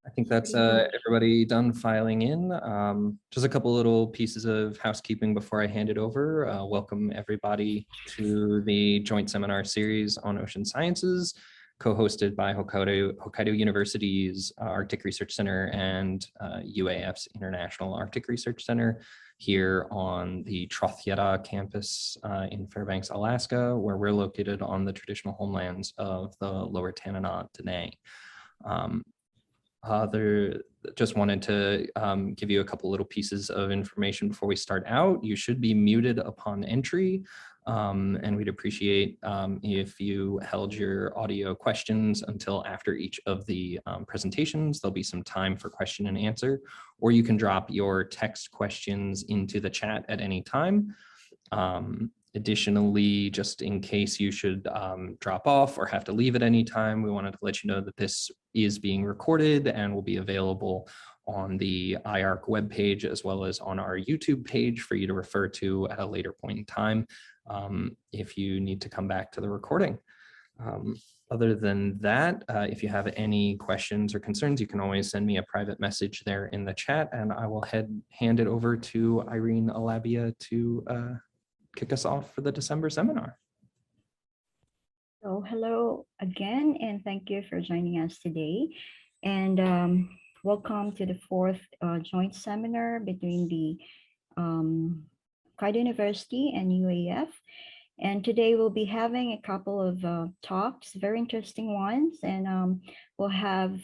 I think that's everybody done filing in. Just a couple little pieces of housekeeping before I hand it over. Welcome everybody to the joint seminar series on ocean sciences, co-hosted by Hokkaido University's Arctic Research Center and UAF's International Arctic Research Center here on the Trothyeta campus in Fairbanks, Alaska, where we're located on the traditional homelands of the Lower Tanana Dene. Just wanted to give you a couple little pieces of information before we start out. You should be muted upon entry, and we'd appreciate if you held your audio questions until after each of the presentations. There'll be some time for question and answer, or you can drop your text questions into the chat at any time. Additionally, just in case you should drop off or have to leave at any time, we wanted to let you know that this is being recorded and will be available on the IARC webpage as well as on our YouTube page for you to refer to at a later point in time if you need to come back to the recording. Other than that, if you have any questions or concerns, you can always send me a private message there in the chat, and I will hand it over to Irene Alabia to kick us off for the December seminar. So hello again, and thank you for joining us today. And welcome to the fourth joint seminar between the Hokkaido University and UAF. And today we'll be having a couple of talks, very interesting ones. And we'll have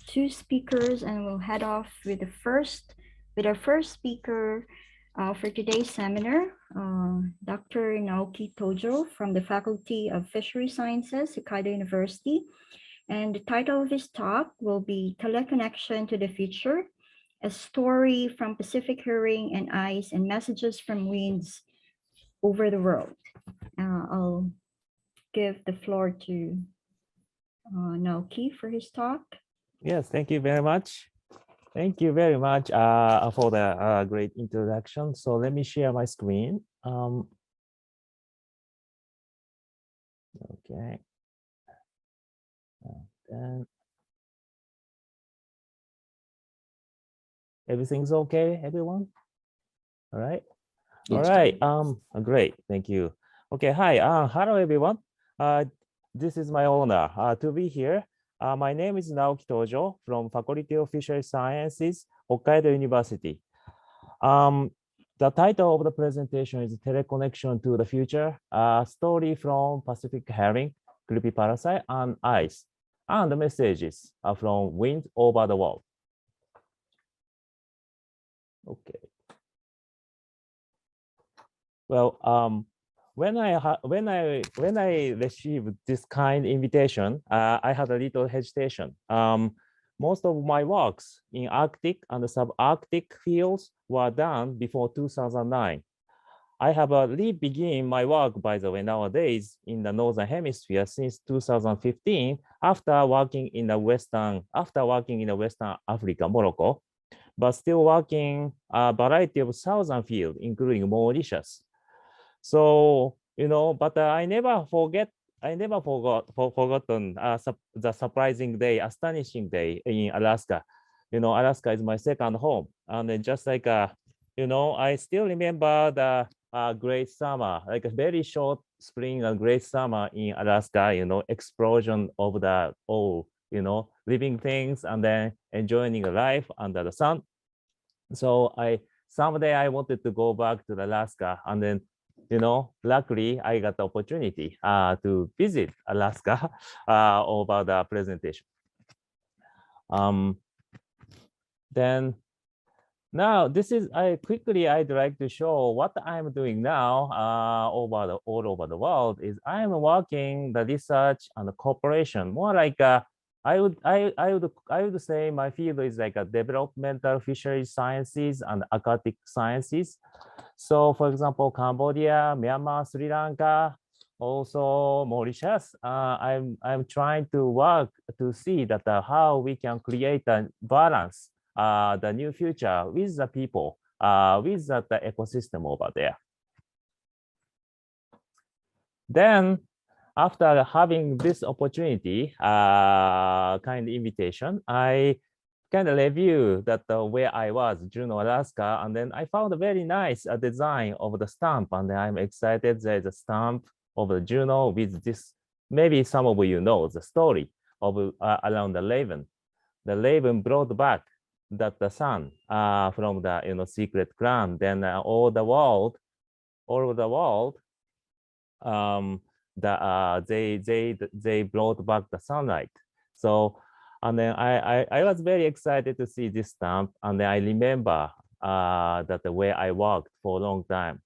two speakers, and we'll head off with our first speaker for today's seminar, Dr. Naoki Tojo from the Faculty of Fisheries Sciences, Hokkaido University. And the title of his talk will be Teleconnection to the Future, a story from Pacific Herring and ice and messages from winds over the world. I'll give the floor to Naoki for his talk. Yes, thank you very much. Thank you very much for the great introduction. So let me share my screen. Okay. And everything's okay, everyone? All right. All right. Great. Thank you. Okay. Hi. Hello, everyone. This is my honor to be here. My name is Naoki Tojo from Faculty of Fisheries Sciences, Hokkaido University. The title of the presentation is Teleconnection to the Future, a story from Pacific herring, Clupea pallasii, and ice, and the messages are from wind over the world. Okay. Well, when I received this kind invitation, I had a little hesitation. Most of my works in Arctic and subarctic fields were done before 2009. I have begun my work, by the way, nowadays in the Northern Hemisphere since 2015, after working in Western Africa, Morocco, but still working a variety of southern fields, including Mauritius. So, but I never forgotten the surprising day, astonishing day in Alaska. Alaska is my second home. And then just like, I still remember the great summer, like a very short spring and great summer in Alaska, explosion of the all, living things and then enjoying life under the sun. So someday I wanted to go back to Alaska, and then luckily I got the opportunity to visit Alaska over the presentation. Then now I'd like to show what I'm doing now all over the world is I'm working the research and the cooperation, more like I would say my field is like a developmental fisheries sciences and aquatic sciences. So for example, Cambodia, Myanmar, Sri Lanka, also Mauritius, I'm trying to work to see that how we can create a balance, the new future with the people, with the ecosystem over there. Then after having this opportunity, kind invitation, I kind of review that where I was, Juneau, Alaska, and then I found a very nice design of the stamp, and I'm excited. There's a stamp of the Juneau with this. Maybe some of you know the story of around the raven. The raven brought back that the sun from the secret ground. Then all over the world, they brought back the sunlight. So, and then I was very excited to see this stamp, and then I remember that the way I worked for a long time.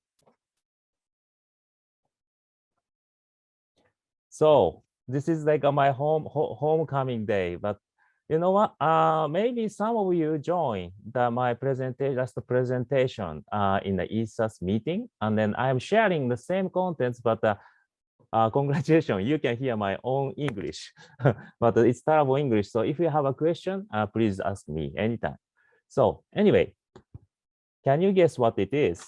So this is like my homecoming day, but you know what? Maybe some of you join my last presentation in the ESAS meeting, and then I'm sharing the same contents, but congratulations, you can hear my own English, but it's terrible English. So if you have a question, please ask me anytime. So anyway, can you guess what it is?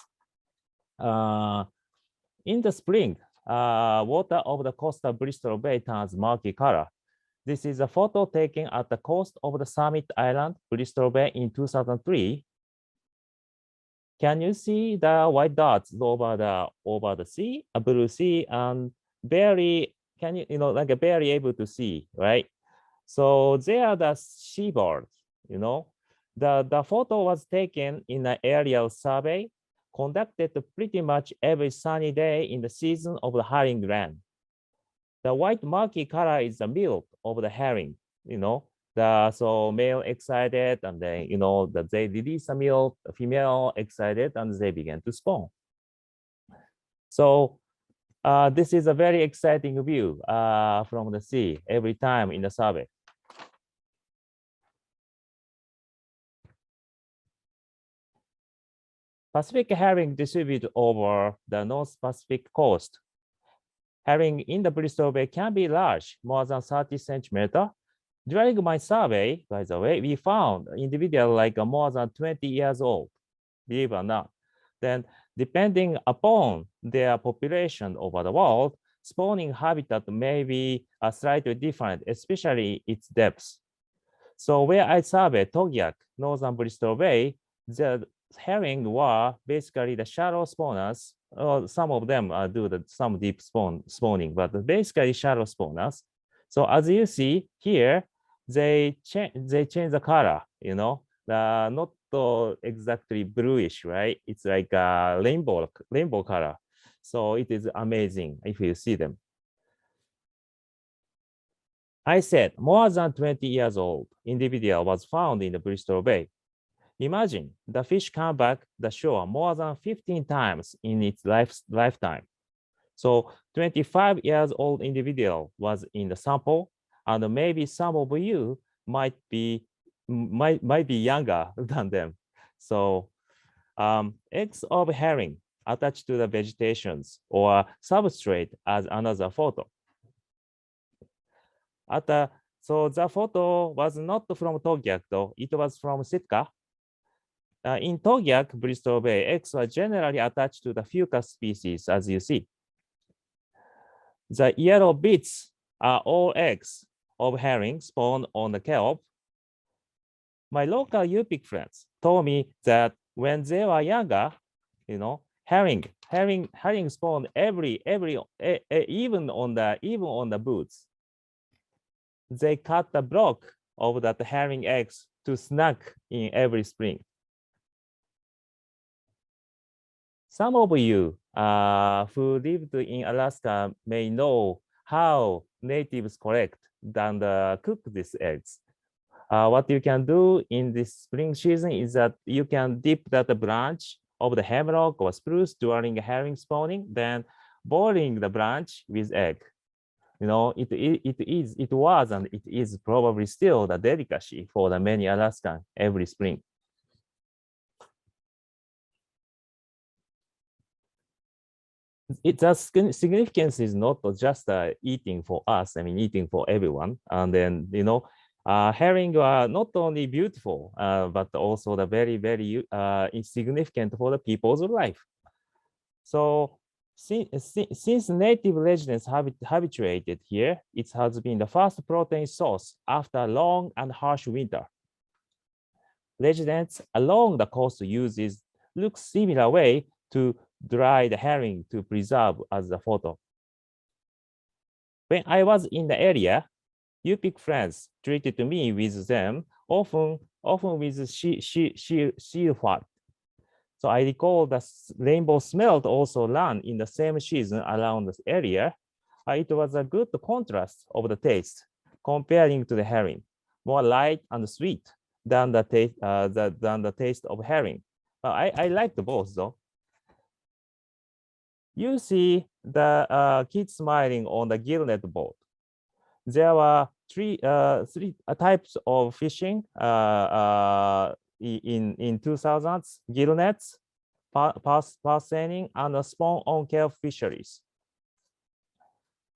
In the spring, water of the coastal Bristol Bay turns murky color. This is a photo taken at the coast of the Summit Island, Bristol Bay in 2003. Can you see the white dots over the sea, a blue sea, and barely, can you, like barely able to see, right? So they are the seabirds, The photo was taken in an aerial survey conducted pretty much every sunny day in the season of the herring run. The white murky color is the milk of the herring, so male excited, and then, that they release the milk, the female excited, and they begin to spawn. So this is a very exciting view from the sea every time in the survey. Pacific herring distribute over the North Pacific coast. Herring in the Bristol Bay can be large, more than 30 centimeters. During my survey, by the way, we found individuals like more than 20 years old, believe it or not. Then, depending upon their population over the world, spawning habitat may be slightly different, especially its depth. So where I surveyed Togiak, northern Bristol Bay, the herring were basically the shallow spawners. Some of them do some deep spawning, but basically shallow spawners. So as you see here, they change the color, not exactly bluish, right? It's like a rainbow color. So it is amazing if you see them. I said more than 20 years old individual was found in the Bristol Bay. Imagine the fish come back the shore more than 15 times in its lifetime. So 25 years old individual was in the sample, and maybe some of you might be younger than them. So eggs of herring attached to the vegetations or substrate as another photo. So the photo was not from Togiak though, it was from Sitka. In Togiak, Bristol Bay, eggs are generally attached to the fucus species, as you see. The yellow bits are all eggs of herring spawned on the kelp. My local Yupik friends told me that when they were younger, herring spawned even on the boots. They cut the block of that herring eggs to snack in every spring. Some of you who lived in Alaska may know how natives collect and cook these eggs. What you can do in this spring season is that you can dip that branch of the hemlock or spruce during herring spawning, then boiling the branch with egg. It was and it is probably still the delicacy for the many Alaskans every spring. The significance is not just eating for us, eating for everyone. And then, herring are not only beautiful, but also the very, very significant for the people's life. So Since native residents habituated here, it has been the first protein source after a long and harsh winter. Residents along the coast uses looks similar way to dry the herring to preserve as the photo. When I was in the area, Yupik friends treated me with them, often with seal fat. So I recall the rainbow smelt also ran in the same season around this area. It was a good contrast of the taste comparing to the herring, more light and sweet than the taste of herring. I liked both though. You see the kids smiling on the gillnet boat. There were three types of fishing in 2000s: gillnets, passaining, and spawn-on-care fisheries.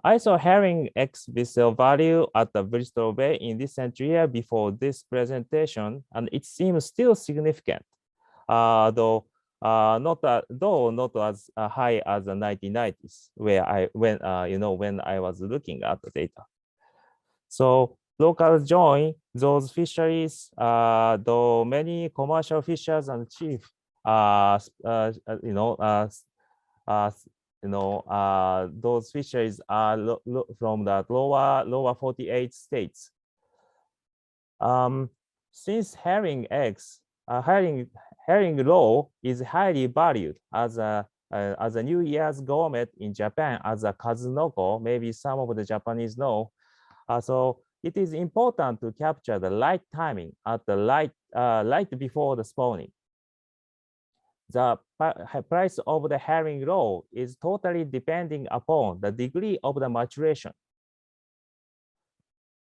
I saw herring exhibition value at the Bristol Bay in recent year before this presentation, and it seems still significant, though not as high as the 1990s, when I was looking at the data. So locals join those fisheries, though many commercial fishers and chief, those fisheries are from the lower 48 states. Since herring eggs, herring roe is highly valued as a New Year's gourmet in Japan as a kazunoko, maybe some of the Japanese know. So it is important to capture the right timing at the right before the spawning. The price of the herring roe is totally depending upon the degree of the maturation.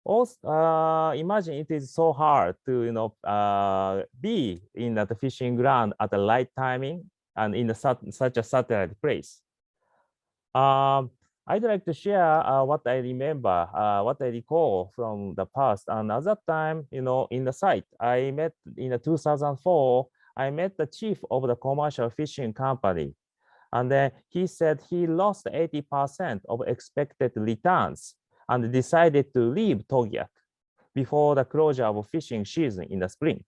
Also, imagine it is so hard to be in the fishing ground at the right timing and in such a satellite place. I'd like to share what I remember, what I recall from the past. And at that time, in the site, I met in 2004, I met the chief of the commercial fishing company. And then he said he lost 80% of expected returns and decided to leave Togiak before the closure of fishing season in the spring.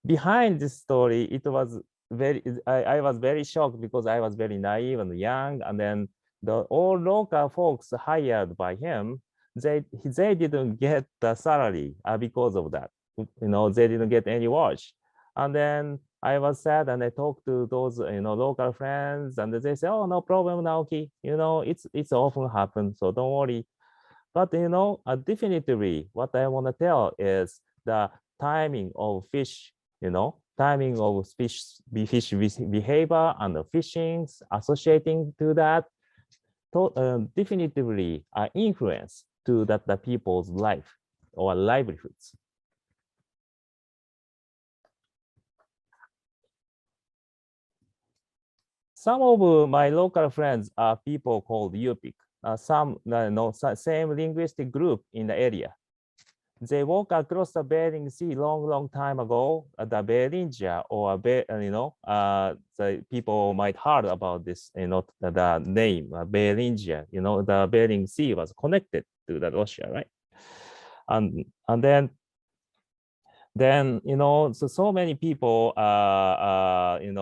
Behind this story, it was I was very shocked because I was very naive and young, and then all local folks hired by him, they didn't get the salary because of that. They didn't get any watch. And then I was sad, and I talked to those local friends, and they say, "Oh, no problem, Naoki. It's often happens, so don't worry." But definitely, what I want to tell is the timing of fish. Timing of fish behavior and the fishings associating to that definitively influence to the people's life or livelihoods. Some of my local friends are people called Yupik, some same linguistic group in the area. They walk across the Bering Sea long time ago. The Beringia, or the people might heard about this, the name Beringia. The Bering Sea was connected to the Russia, right? And then so many people in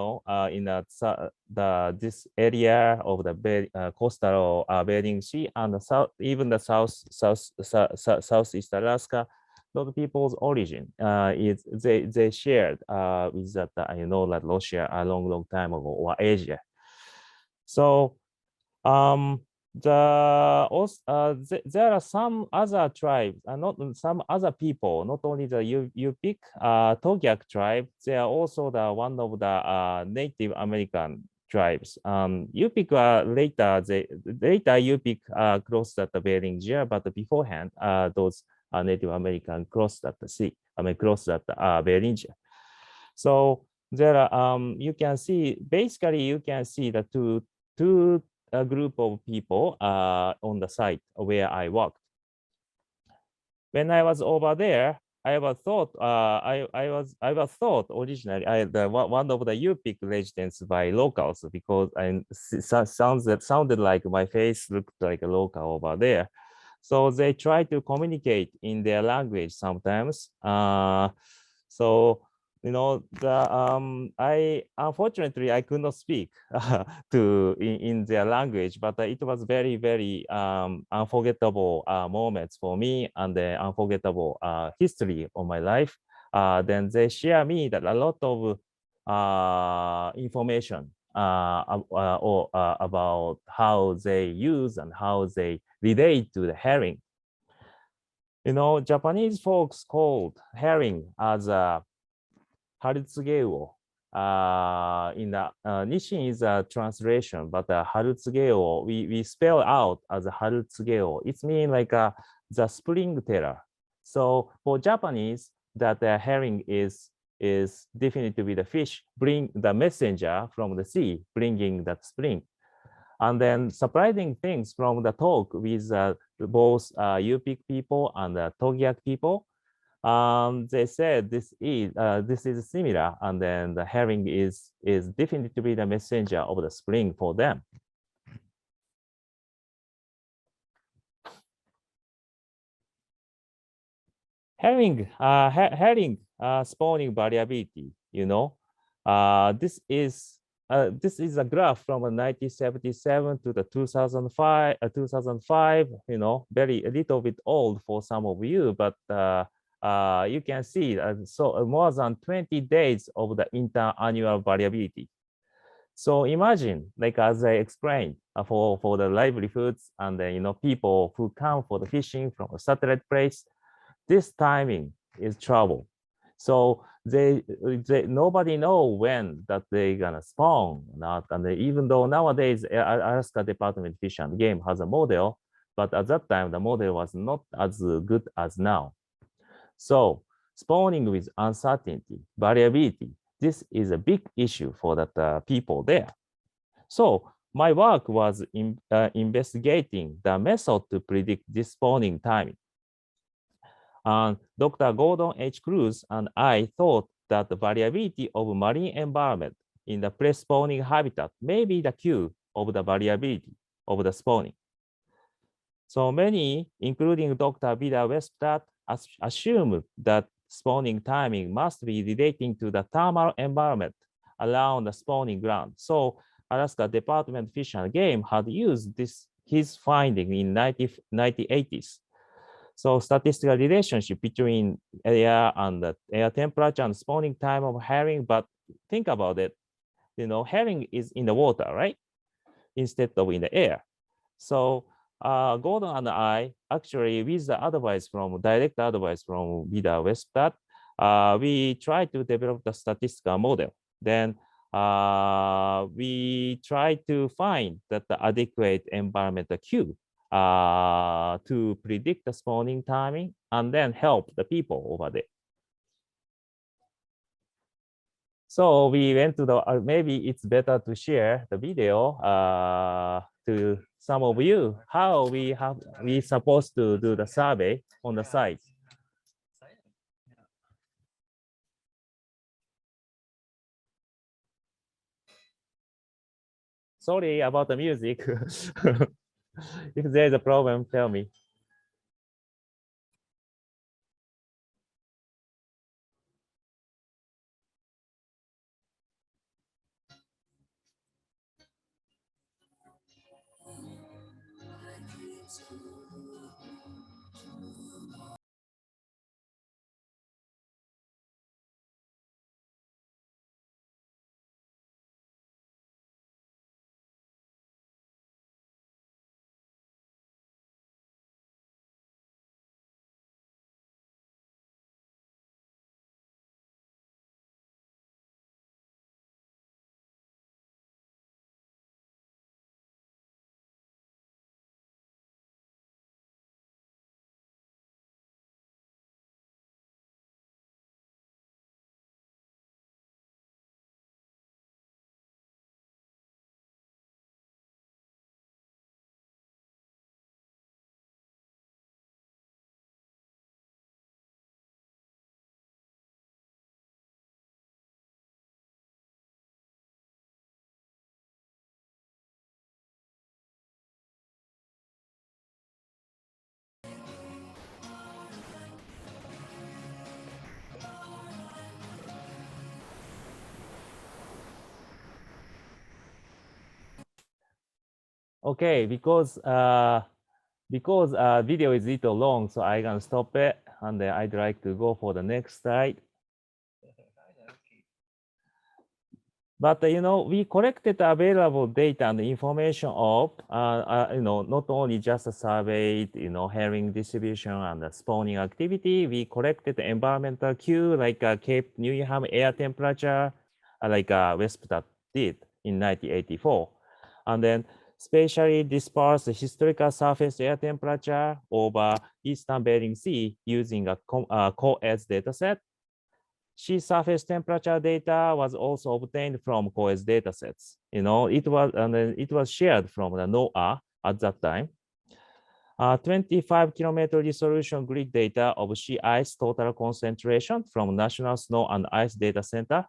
this area of the coastal Bering Sea and even the southeast Alaska. Those people's origin they shared with that like Russia a long time ago, or Asia. So there are some other tribes, not some other people, not only the Yupik Togiak tribe. They are also one of the Native American tribes. Yupik later Yupik crossed the Bering Sea, but beforehand those Native American crossed the sea. Crossed the Bering Sea. So there are you can see the two a group of people on the site where I worked. When I was over there, I was thought I was thought originally one of the Yupik residents by locals because sounded like my face looked like a local over there. So they try to communicate in their language sometimes. So I unfortunately I could not speak in their language, but it was very very unforgettable moments for me and the unforgettable history of my life. Then they share me that a lot of information about how they use and how they relate to the herring. Japanese folks called herring as a harutsugeo. In the Nishin is a translation, but harutsugeo we spell out as a harutsugeo. It means like the spring teller. So for Japanese, that herring is definitely the fish bring the messenger from the sea, bringing that spring. And then surprising things from the talk with both Yupik people and Togiak people. They said this is similar, and then the herring is definitely the messenger of the spring for them. Herring spawning variability. This is a graph from 1977 to the 2005. 2005. Very a little bit old for some of you, but you can see more than 20 days of the interannual variability. So imagine, like as I explained, for the livelihoods and people who come for the fishing from a satellite place, this timing is trouble. So nobody know when that they gonna spawn or not. And even though nowadays Alaska Department of Fish and Game has a model, but at that time the model was not as good as now. So spawning with uncertainty, variability, this is a big issue for the people there. So my work was investigating the method to predict this spawning timing. And Dr. Gordon H. Cruz and I thought that the variability of marine environment in the pre-spawning habitat may be the cue of the variability of the spawning. So many, including Dr. Vida Westblatt, assume that spawning timing must be relating to the thermal environment around the spawning ground. So Alaska Department of Fish and Game had used his finding in 1980s. So statistical relationship between air and the air temperature and spawning time of herring, but think about it, herring is in the water, right? Instead of in the air. So Gordon and I, actually with the direct advice from Vida Westblatt, we tried to develop the statistical model. Then we try to find that the adequate environmental cue to predict the spawning timing and then help the people over there. So we went to the, maybe it's better to share the video to some of you, how we supposed to do the survey on the site. Sorry about the music. If there's a problem, tell me. Okay, because video is little long, so I can stop it, and then I'd like to go for the next slide. But we collected available data and information of not only just a surveyed herring distribution and the spawning activity. We collected environmental cue like Cape Newham air temperature, like Westpac did in 1984, and then spatially dispersed historical surface air temperature over Eastern Bering Sea using a co-eds dataset. Sea surface temperature data was also obtained from co-eds datasets. It was shared from the NOAA at that time. 25-kilometer resolution grid data of sea ice total concentration from National Snow and Ice Data Center,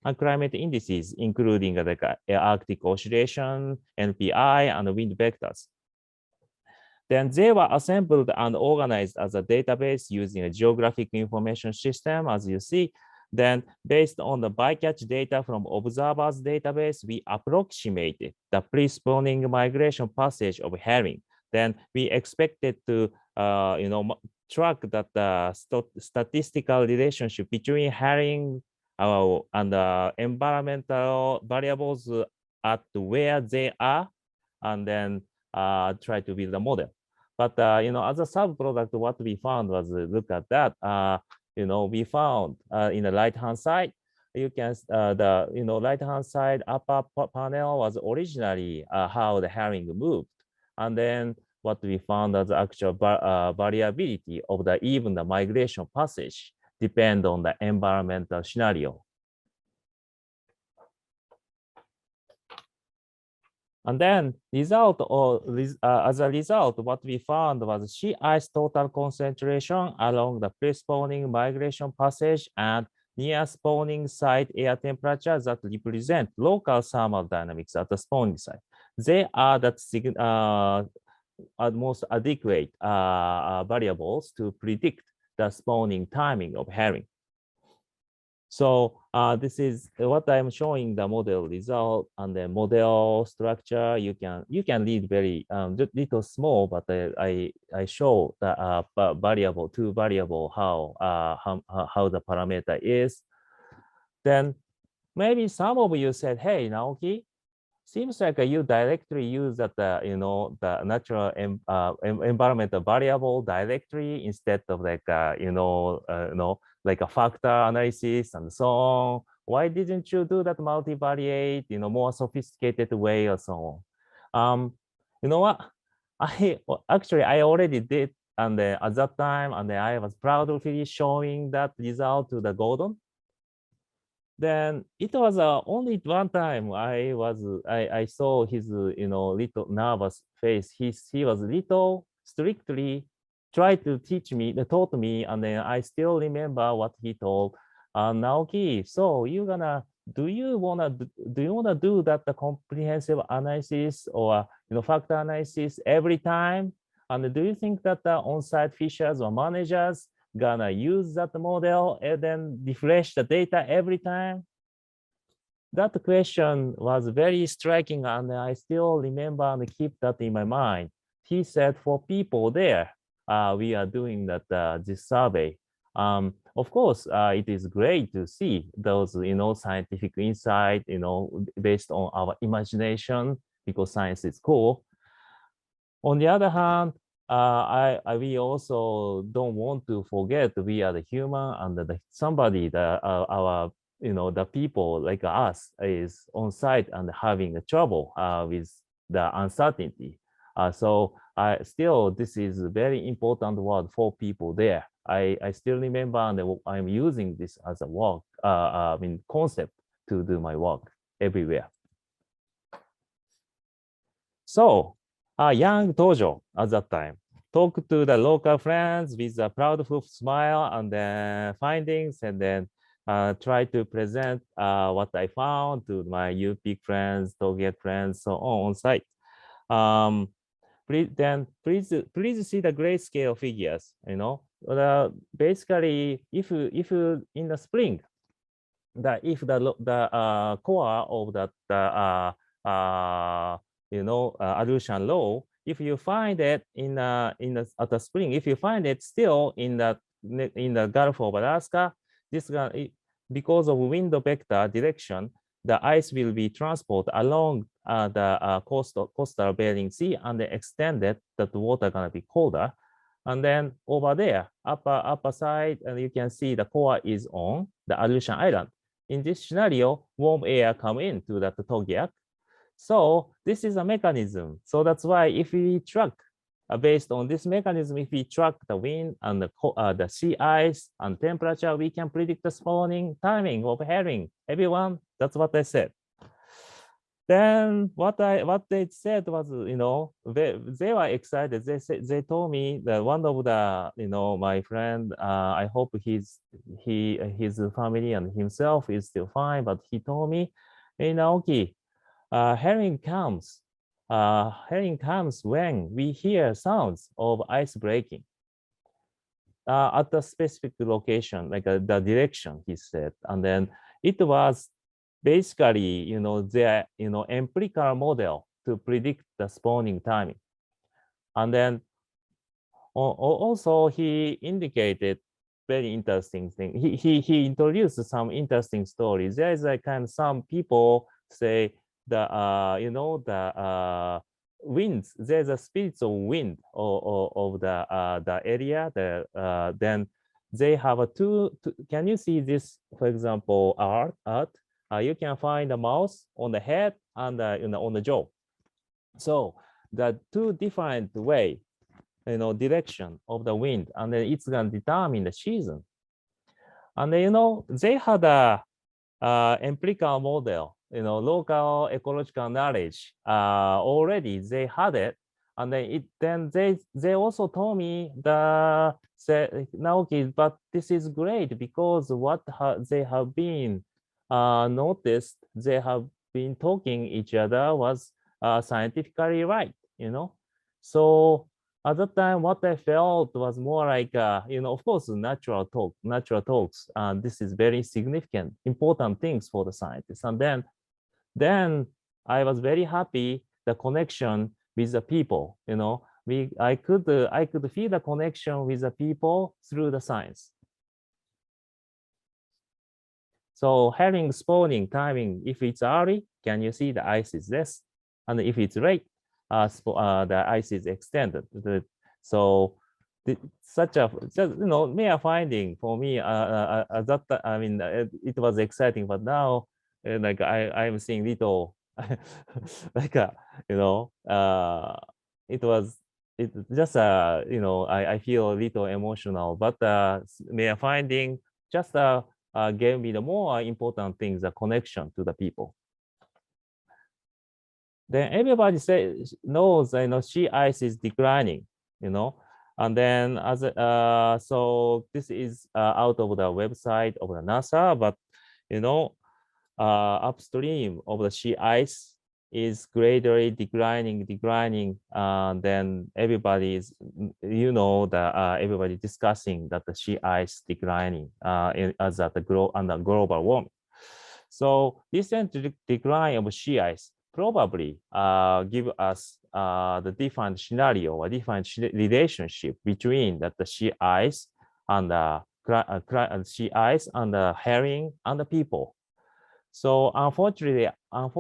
and climate indices, including the Arctic oscillation, NPI, and wind vectors. Then they were assembled and organized as a database using a geographic information system, as you see. Then based on the bycatch data from observers database, we approximated the pre-spawning migration passage of herring. Then we expected to track that statistical relationship between herring and environmental variables at where they are, and then try to build a model. But as a subproduct, what we found was look at that. We found in the right-hand side, you can the right-hand side upper panel was originally how the herring moved, and then what we found as actual variability of even the migration passage depend on the environmental scenario. And then as a result, what we found was sea ice total concentration along the pre-spawning migration passage and near spawning site air temperature that represent local thermodynamics at the spawning site. They are the most adequate variables to predict the spawning timing of herring. So this is what I'm showing the model result and the model structure. You can read very little small, but I show the variable, two variable how the parameter is. Then maybe some of you said, "Hey, Naoki, seems like you directly use that the natural environmental variable directly instead of like like a factor analysis and so on. Why didn't you do that multivariate, more sophisticated way or so on?" You know what? I already did, and at that time, and I was proudly showing that result to the Gordon. Then it was only one time I saw his little nervous face. He was little strictly tried to taught me, and then I still remember what he told. Naoki, so do you wanna do that the comprehensive analysis or factor analysis every time? And do you think that the on-site fishers or managers gonna use that model and then refresh the data every time? That question was very striking, and I still remember and keep that in my mind. He said, for people there, we are doing that this survey. Of course, it is great to see those scientific insight based on our imagination, because science is cool. On the other hand, we also don't want to forget we are the human, and the people like us is on site and having trouble with the uncertainty. So still, this is a very important word for people there. I still remember, and I'm using this as a work, concept to do my work everywhere. So young Tojo at that time talked to the local friends with a proudful smile and then findings, and then try to present what I found to my UP friends, Toget friends, so on site. Please see the grayscale figures. Basically, if in the spring, if the core of that Aleutian low, if you find it at the spring, if you find it still in the Gulf of Alaska, because of wind vector direction, the ice will be transported along the coastal Bering Sea and then extended, that the water gonna be colder. And then over there, upper side, and you can see the core is on the Aleutian Island. In this scenario, warm air come into that Togiak. So this is a mechanism. So that's why if we track, based on this mechanism, if we track the wind and the sea ice and temperature, we can predict the spawning timing of herring. Everyone, that's what I said. Then what they said was, they were excited. They told me that one of the, my friend, I hope his family and himself is still fine, but he told me, hey, Naoki, herring comes when we hear sounds of ice breaking at a specific location, like the direction, he said. And then it was basically, their, empirical model to predict the spawning timing. And then also he indicated very interesting thing. He introduced some interesting stories. There is some people say the winds. There's a spirits of wind of the area. Then they have two. Can you see this? For example, art. You can find a mouse on the head and on the jaw. So the two different way, direction of the wind, and then it's gonna determine the season. And then, they had a empirical model, local ecological knowledge already. They had it, and then they also told me Naoki, but this is great because what they have been noticed, they have been talking each other was scientifically right, So at that time, what I felt was more like, of course, natural talks. This is very significant, important things for the scientists. And then I was very happy the connection with the people. I could feel the connection with the people through the science. So herring spawning timing, if it's early, can you see the ice is less? And if it's late, the ice is extended. So such a mere finding for me. It was exciting, but now like I'm seeing little like I feel a little emotional, but mere finding just gave me the more important things, the connection to the people. Then everybody knows, sea ice is declining, and then so this is out of the website of the NASA, but upstream of the sea ice is gradually declining, then everybody is, everybody discussing that the sea ice declining as at the global warming. So this decline of sea ice probably give us the different scenario or different relationship between the sea ice and the sea ice and the herring and the people. So unfortunately, I'm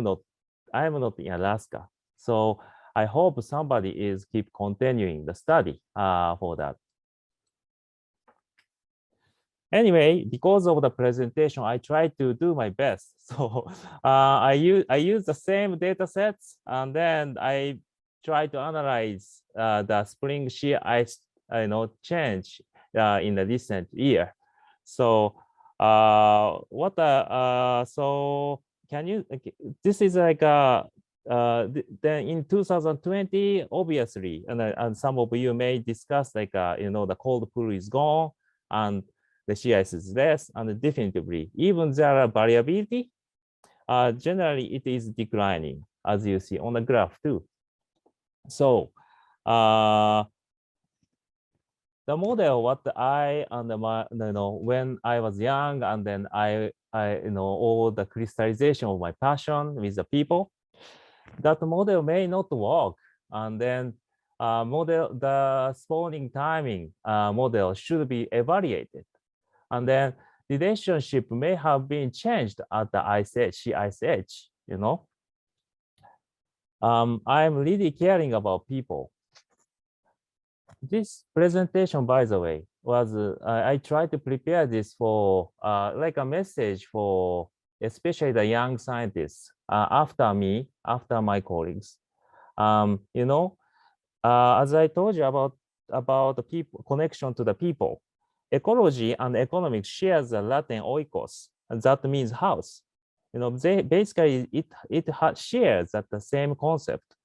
not in Alaska. So I hope somebody is keep continuing the study for that. Anyway, because of the presentation, I tried to do my best. So I use the same data sets, and then I try to analyze the spring sea ice, change in the recent year. So so can you? This is like then in 2020, obviously, and some of you may discuss like the cold pool is gone and the sea ice is less, and definitively, even there are variability, generally it is declining, as you see on the graph too. So the model, what I and when I was young, and then I all the crystallization of my passion with the people. that model may not work. And then the spawning timing model should be evaluated. And then relationship may have been changed at the ICH, you know. I'm really caring about people. This presentation, by the way, was I tried to prepare this for like a message for especially the young scientists after me, after my colleagues. You know, as I told you about the people connection to the people, ecology and economics shares the Latin oikos, and that means house. You know, they basically it shares that the same concept.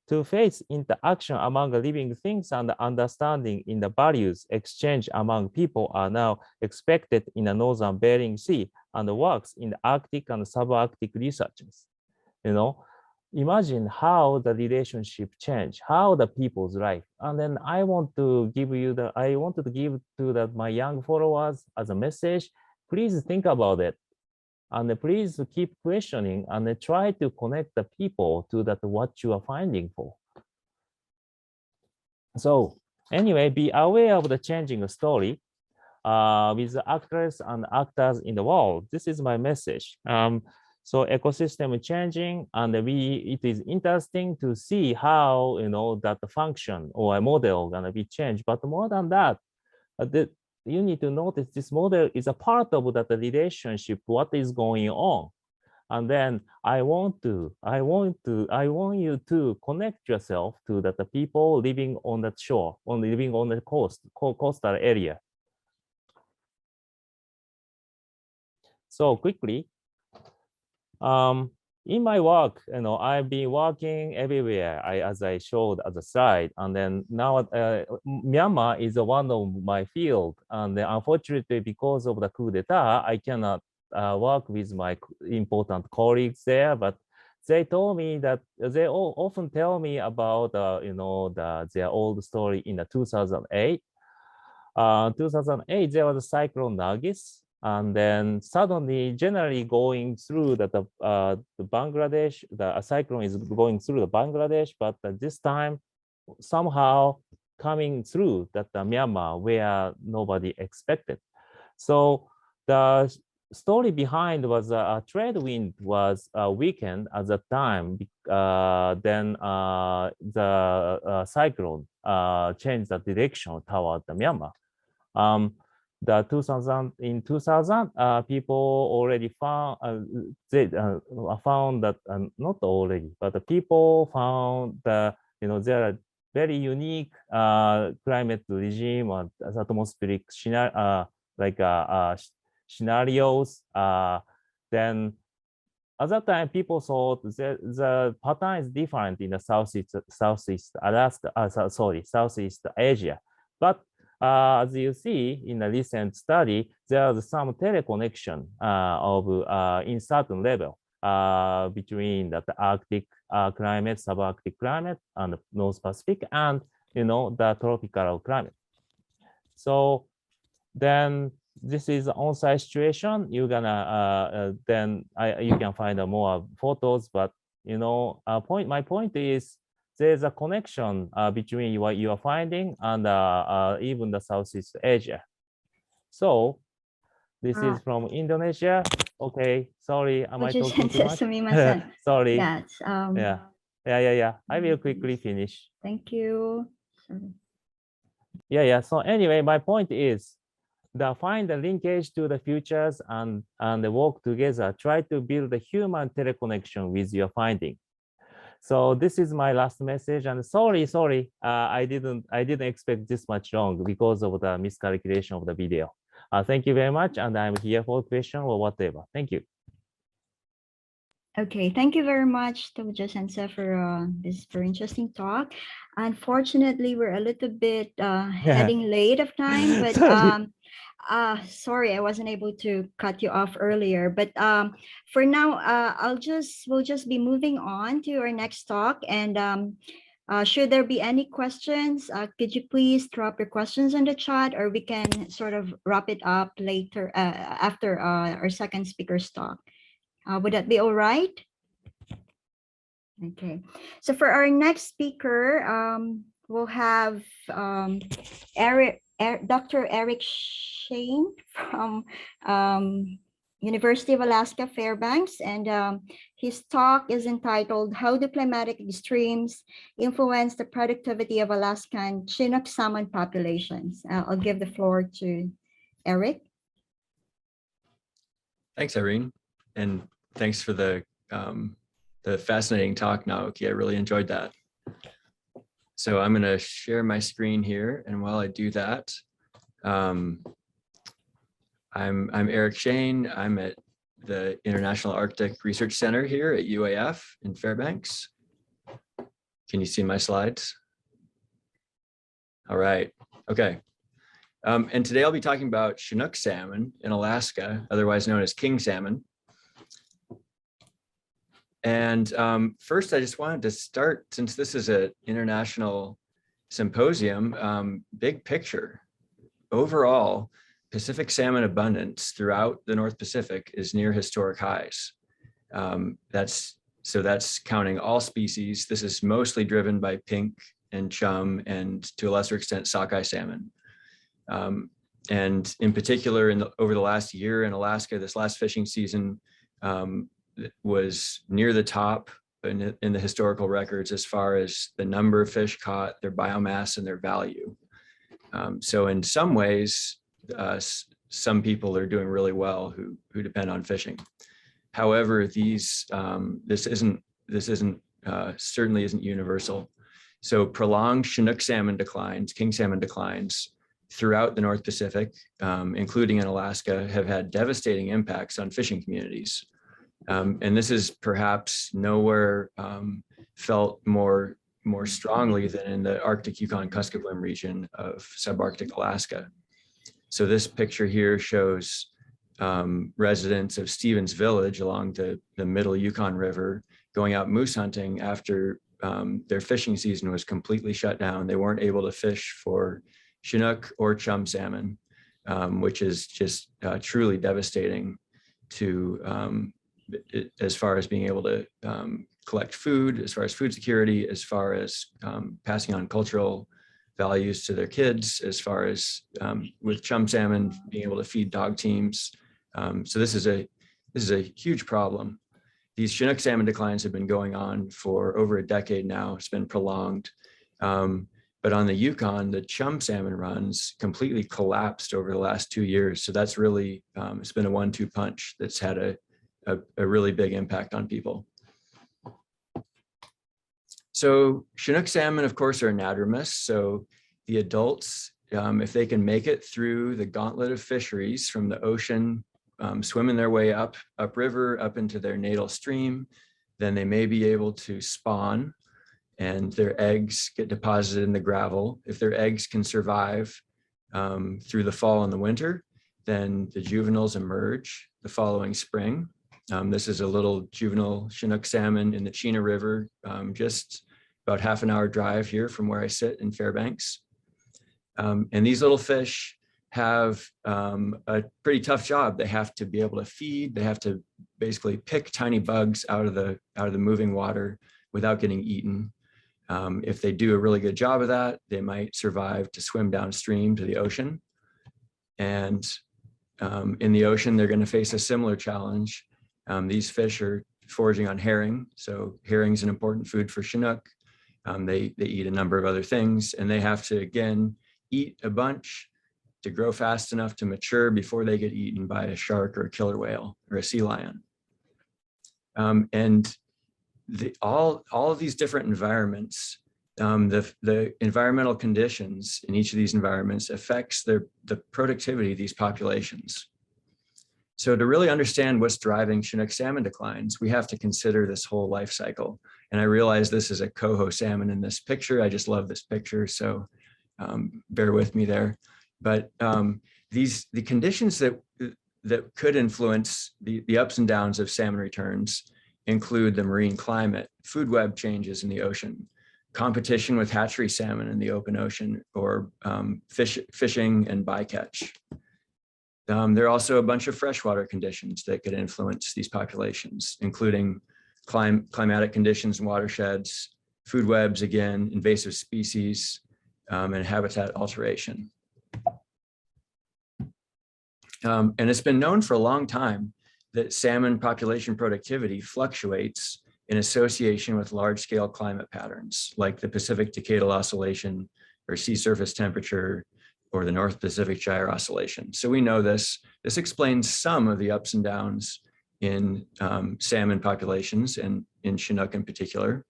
To face interaction among living things and understanding in the values exchange among people are now expected in the northern Bering Sea and works in the Arctic and subarctic researchers. You know, imagine how the relationship change, how the people's life. And then I wanted to give to my young followers as a message, please think about it. And please keep questioning and try to connect the people to that what you are finding for. So anyway, be aware of the changing story with the actors and actors in the world. This is my message. So ecosystem changing, and it is interesting to see how that the function or a model gonna be changed. But more than that, you need to notice this model is a part of that relationship, what is going on. And then I want you to connect yourself to the people living on that shore, living on the coastal area. So quickly, in my work, I've been working everywhere, as I showed at the slide. And then now Myanmar is one of my field. And then unfortunately, because of the coup d'etat, I cannot work with my important colleagues there. But they told me that they often tell me about, their old story in the 2008. 2008, there was a cyclone Nargis. And then suddenly, generally going through the Bangladesh, the cyclone is going through the Bangladesh, but this time somehow coming through that Myanmar where nobody expected. So the story behind was a trade wind was weakened at the time. Then the cyclone changed the direction toward the Myanmar. In 2000, people already found found that not already, but the people found that there are very unique climate regime and atmospheric scenarios. Then at that time, people thought the pattern is different in the Southeast Alaska. Southeast Asia, but as you see in a recent study, there's some teleconnection in certain level between the Arctic climate, subarctic climate, and the North Pacific, and the tropical climate. So then this is an on-site situation. You're gonna you can find more photos, but my point is, there's a connection between what you are finding and even the Southeast Asia. So this is from Indonesia. Okay, sorry, am I talking too much? Sorry. Yes. Yeah. I will quickly finish. Thank you. Yeah. So anyway, my point is find the linkage to the futures and work together. Try to build a human teleconnection with your finding. So this is my last message, and sorry, I didn't expect this much long because of the miscalculation of the video. Thank you very much, and I'm here for question or whatever. Thank you. Okay, thank you very much, Tojo-sensei, for this very interesting talk. Unfortunately, we're a little bit heading late of time, but sorry, I wasn't able to cut you off earlier. But for now, we'll just be moving on to our next talk. And should there be any questions, could you please drop your questions in the chat, or we can sort of wrap it up later after our second speaker's talk. Would that be all right? Okay, so for our next speaker, we'll have Dr. Eric Shane from University of Alaska Fairbanks, and his talk is entitled "How the Climatic Extremes Influence the Productivity of Alaskan Chinook Salmon Populations." I'll give the floor to Eric. Thanks, Irene, and thanks for the fascinating talk, Naoki. I really enjoyed that. So I'm going to share my screen here, and while I do that, I'm Eric Shane. I'm at the International Arctic Research Center here at UAF in Fairbanks. Can you see my slides? All right. Okay. And today I'll be talking about Chinook salmon in Alaska, otherwise known as king salmon. And first, I just wanted to start, since this is an international symposium, big picture. Overall, Pacific salmon abundance throughout the North Pacific is near historic highs. That's counting all species. This is mostly driven by pink and chum, and to a lesser extent, sockeye salmon. And in particular, over the last year in Alaska, this last fishing season was near the top in the historical records as far as the number of fish caught, their biomass, and their value. So in some ways, some people are doing really well who depend on fishing. However, this certainly isn't universal. So prolonged Chinook salmon declines, king salmon declines throughout the North Pacific, including in Alaska, have had devastating impacts on fishing communities. And this is perhaps nowhere felt more strongly than in the Arctic Yukon-Kuskokwim region of subarctic Alaska. So this picture here shows residents of Stevens Village along the middle Yukon River going out moose hunting after their fishing season was completely shut down. They weren't able to fish for Chinook or chum salmon, which is just truly devastating to as far as being able to collect food, as far as food security, as far as passing on cultural values to their kids, as far as with chum salmon being able to feed dog teams. So this is a huge problem. These Chinook salmon declines have been going on for over a decade now. It's been prolonged. But on the Yukon, the chum salmon runs completely collapsed over the last 2 years. So that's really, it's been a 1-2 punch that's had a really big impact on people. So Chinook salmon, of course, are anadromous. So the adults, if they can make it through the gauntlet of fisheries from the ocean, swimming their way upriver, up into their natal stream, then they may be able to spawn and their eggs get deposited in the gravel. If their eggs can survive through the fall and the winter, then the juveniles emerge the following spring. This is a little juvenile Chinook salmon in the Chena River, just about half an hour drive here from where I sit in Fairbanks. And these little fish have a pretty tough job. They have to be able to feed. They have to basically pick tiny bugs out of the moving water without getting eaten. If they do a really good job of that, they might survive to swim downstream to the ocean. And in the ocean, they're going to face a similar challenge. These fish are foraging on herring. So herring's an important food for Chinook. They eat a number of other things, and they have to, again, eat a bunch to grow fast enough to mature before they get eaten by a shark or a killer whale or a sea lion. And all of these different environments, the environmental conditions in each of these environments affects the productivity of these populations. So to really understand what's driving Chinook salmon declines, we have to consider this whole life cycle. And I realize this is a coho salmon in this picture. I just love this picture, so bear with me there. But the conditions that could influence the ups and downs of salmon returns include the marine climate, food web changes in the ocean, competition with hatchery salmon in the open ocean, or fishing and bycatch. There are also a bunch of freshwater conditions that could influence these populations, including climatic conditions and watersheds, food webs, again, invasive species, and habitat alteration. And it's been known for a long time that salmon population productivity fluctuates in association with large-scale climate patterns, like the Pacific Decadal Oscillation or sea surface temperature, or the North Pacific Gyre Oscillation. So we know this. This explains some of the ups and downs in salmon populations and in Chinook in particular.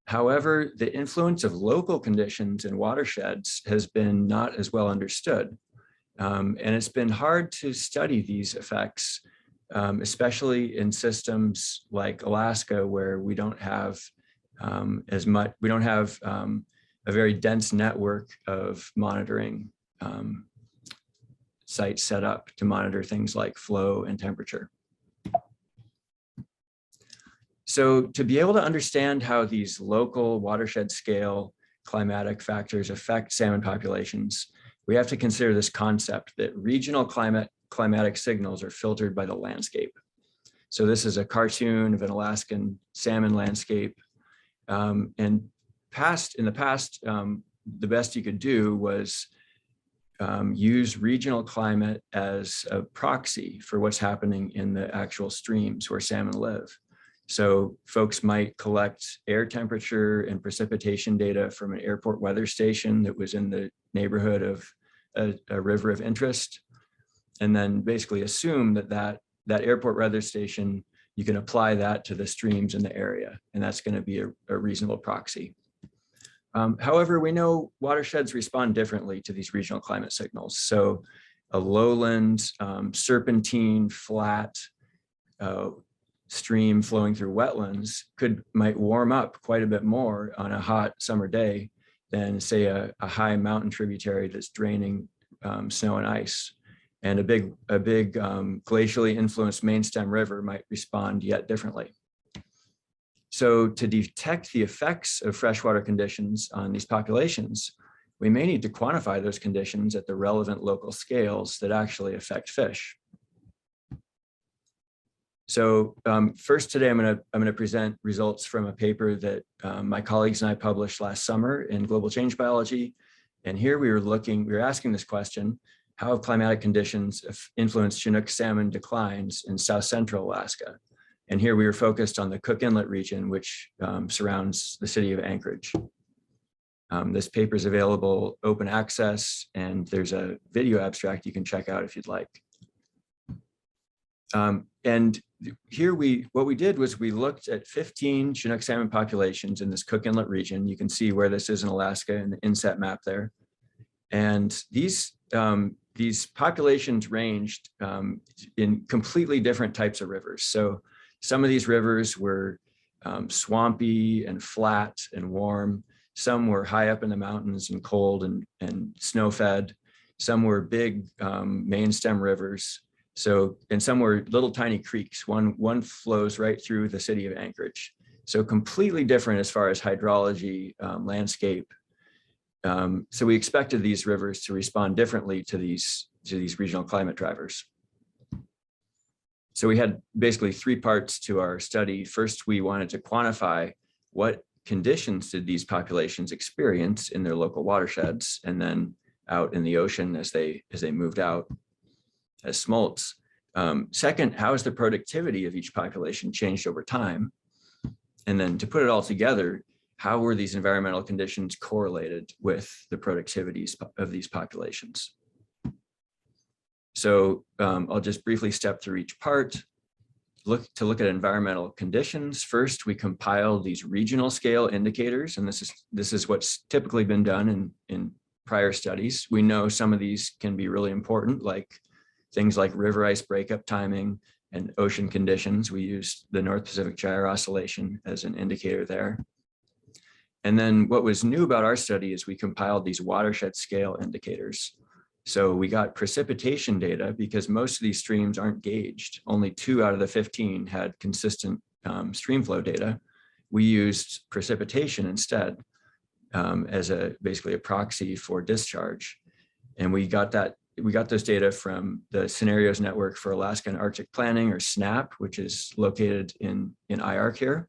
However, the influence of local conditions and watersheds has been not as well understood. And it's been hard to study these effects, especially in systems like Alaska, where we don't have a very dense network of monitoring sites set up to monitor things like flow and temperature. So to be able to understand how these local watershed scale climatic factors affect salmon populations, we have to consider this concept that regional climatic signals are filtered by the landscape. So this is a cartoon of an Alaskan salmon landscape. And in the past, the best you could do was use regional climate as a proxy for what's happening in the actual streams where salmon live. So folks might collect air temperature and precipitation data from an airport weather station that was in the neighborhood of a river of interest, and then basically assume that airport weather station, you can apply that to the streams in the area, and that's going to be a reasonable proxy. However, we know watersheds respond differently to these regional climate signals. So a lowland, serpentine, flat stream flowing through wetlands might warm up quite a bit more on a hot summer day than, say, a high mountain tributary that's draining snow and ice. And a big glacially influenced main stem river might respond yet differently. So to detect the effects of freshwater conditions on these populations, we may need to quantify those conditions at the relevant local scales that actually affect fish. So first today, I'm going to present results from a paper that my colleagues and I published last summer in Global Change Biology. And here we were asking this question: how have climatic conditions influenced Chinook salmon declines in South Central Alaska? And here we were focused on the Cook Inlet region, which surrounds the city of Anchorage. This paper is available open access, and there's a video abstract you can check out if you'd like. And here what we did was we looked at 15 Chinook salmon populations in this Cook Inlet region. You can see where this is in Alaska in the inset map there. And these populations ranged in completely different types of rivers. So some of these rivers were swampy and flat and warm. Some were high up in the mountains and cold and snow-fed. Some were big main stem rivers. So, and some were little tiny creeks. One flows right through the city of Anchorage. So completely different as far as hydrology, landscape. So we expected these rivers to respond differently to these regional climate drivers. So we had basically three parts to our study. First, we wanted to quantify what conditions did these populations experience in their local watersheds, and then out in the ocean as they moved out as smolts. Second, how has the productivity of each population changed over time? And then to put it all together, how were these environmental conditions correlated with the productivities of these populations? So I'll just briefly step through each part. Look at environmental conditions. First, we compiled these regional scale indicators, and this is what's typically been done in prior studies. We know some of these can be really important, like things like river ice breakup timing and ocean conditions. We used the North Pacific Gyre Oscillation as an indicator there. And then what was new about our study is we compiled these watershed scale indicators. So we got precipitation data because most of these streams aren't gauged. Only 2 out of the 15 had consistent stream flow data. We used precipitation instead as basically a proxy for discharge. And we got that we got those data from the Scenarios Network for Alaska and Arctic Planning, or SNAP, which is located in IARC here.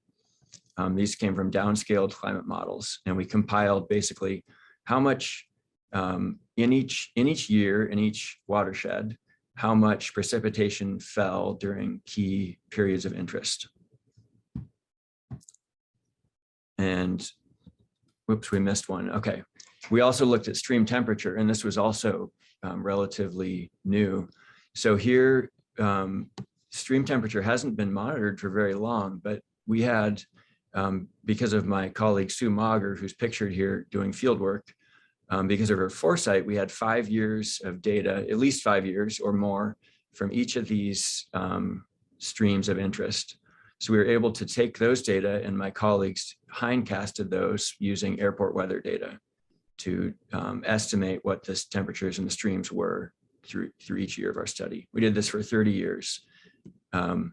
These came from downscaled climate models, and we compiled basically how much in each year, in each watershed, how much precipitation fell during key periods of interest. And whoops, we missed one. Okay. We also looked at stream temperature, and this was also relatively new. So here, stream temperature hasn't been monitored for very long, but we had, because of my colleague Sue Mauger, who's pictured here doing field work, because of her foresight, we had 5 years of data, at least 5 years or more, from each of these streams of interest. So we were able to take those data, and my colleagues hindcasted those using airport weather data to estimate what the temperatures in the streams were through each year of our study. We did this for 30 years. And